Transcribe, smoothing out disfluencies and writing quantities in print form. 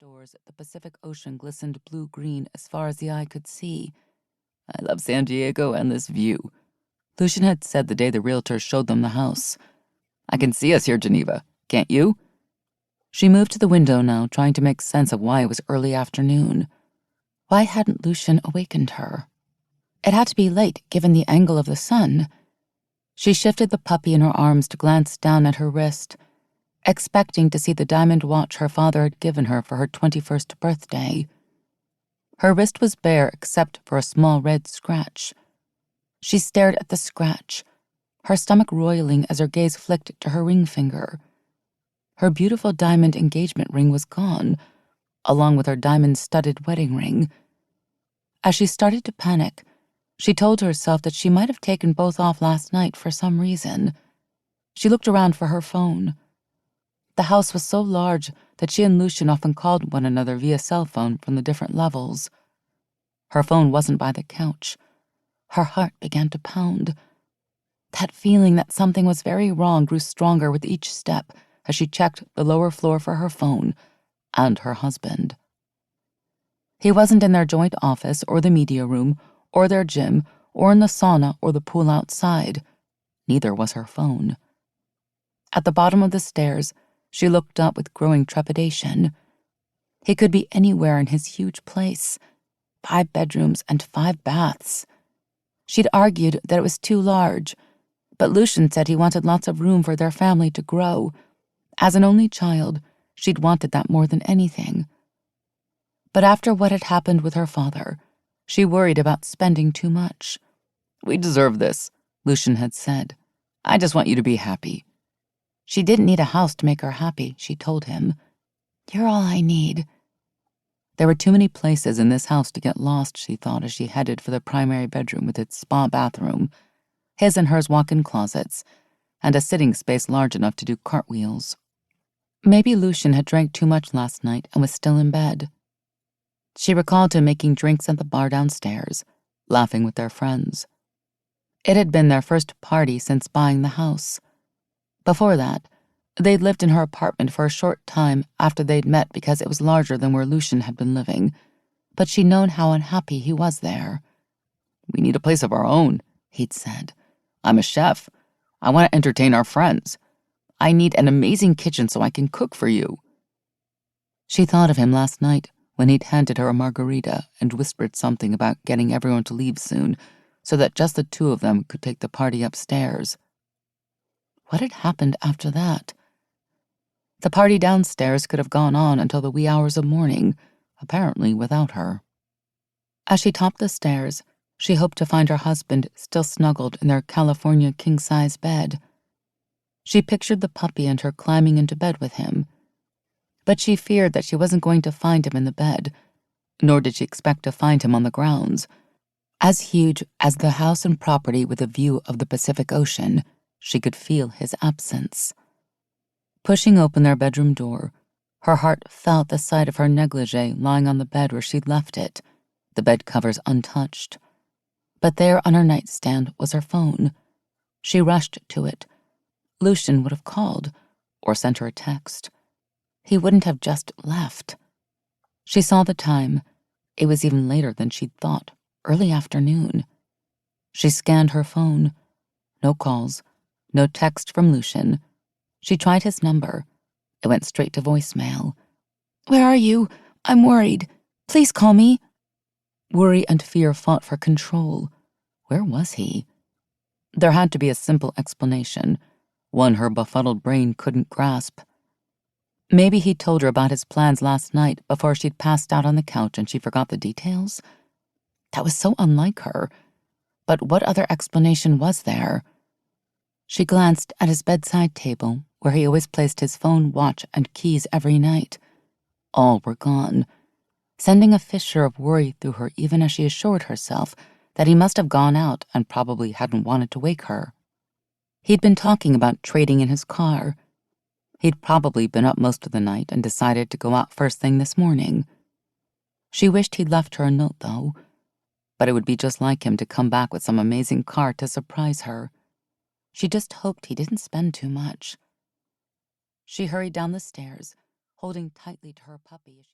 doors, the Pacific Ocean glistened blue-green as far as the eye could see. "I love San Diego and this view," Lucian had said the day the realtor showed them the house. "I can see us here, Geneva. Can't you?" She moved to the window now, trying to make sense of why it was early afternoon. Why hadn't Lucian awakened her? It had to be late, given the angle of the sun. She shifted the puppy in her arms to glance down at her wrist, expecting to see the diamond watch her father had given her for her 21st birthday. Her wrist was bare except for a small red scratch. She stared at the scratch, her stomach roiling as her gaze flicked to her ring finger. Her beautiful diamond engagement ring was gone, along with her diamond-studded wedding ring. As she started to panic, she told herself that she might have taken both off last night for some reason. She looked around for her phone. The house was so large that she and Lucian often called one another via cell phone from the different levels. Her phone wasn't by the couch. Her heart began to pound. That feeling that something was very wrong grew stronger with each step as she checked the lower floor for her phone and her husband. He wasn't in their joint office or the media room or their gym or in the sauna or the pool outside. Neither was her phone. At the bottom of the stairs, she looked up with growing trepidation. He could be anywhere in his huge place. 5 bedrooms and 5 baths. She'd argued that it was too large, but Lucian said he wanted lots of room for their family to grow. As an only child, she'd wanted that more than anything. But after what had happened with her father, she worried about spending too much. "We deserve this," Lucian had said. "I just want you to be happy." She didn't need a house to make her happy, she told him. "You're all I need." There were too many places in this house to get lost, she thought, as she headed for the primary bedroom with its spa bathroom, his and hers walk-in closets, and a sitting space large enough to do cartwheels. Maybe Lucian had drank too much last night and was still in bed. She recalled him making drinks at the bar downstairs, laughing with their friends. It had been their first party since buying the house. Before that, they'd lived in her apartment for a short time after they'd met because it was larger than where Lucian had been living, but she'd known how unhappy he was there. "We need a place of our own," he'd said. "I'm a chef. I want to entertain our friends. I need an amazing kitchen so I can cook for you." She thought of him last night when he'd handed her a margarita and whispered something about getting everyone to leave soon so that just the two of them could take the party upstairs. What had happened after that? The party downstairs could have gone on until the wee hours of morning, apparently without her. As she topped the stairs, she hoped to find her husband still snuggled in their California king-size bed. She pictured the puppy and her climbing into bed with him, but she feared that she wasn't going to find him in the bed, nor did she expect to find him on the grounds. As huge as the house and property with a view of the Pacific Ocean, she could feel his absence. Pushing open their bedroom door, her heart felt the sight of her negligee lying on the bed where she'd left it, the bed covers untouched. But there on her nightstand was her phone. She rushed to it. Lucian would have called, or sent her a text. He wouldn't have just left. She saw the time. It was even later than she'd thought, early afternoon. She scanned her phone. No calls, no text from Lucian. She tried his number. It went straight to voicemail. "Where are you? I'm worried. Please call me." Worry and fear fought for control. Where was he? There had to be a simple explanation, one her befuddled brain couldn't grasp. Maybe he told her about his plans last night before she'd passed out on the couch and she forgot the details? That was so unlike her. But what other explanation was there? She glanced at his bedside table, where he always placed his phone, watch, and keys every night. All were gone, sending a fissure of worry through her even as she assured herself that he must have gone out and probably hadn't wanted to wake her. He'd been talking about trading in his car. He'd probably been up most of the night and decided to go out first thing this morning. She wished he'd left her a note, though, but it would be just like him to come back with some amazing car to surprise her. She just hoped he didn't spend too much. She hurried down the stairs, holding tightly to her puppy as she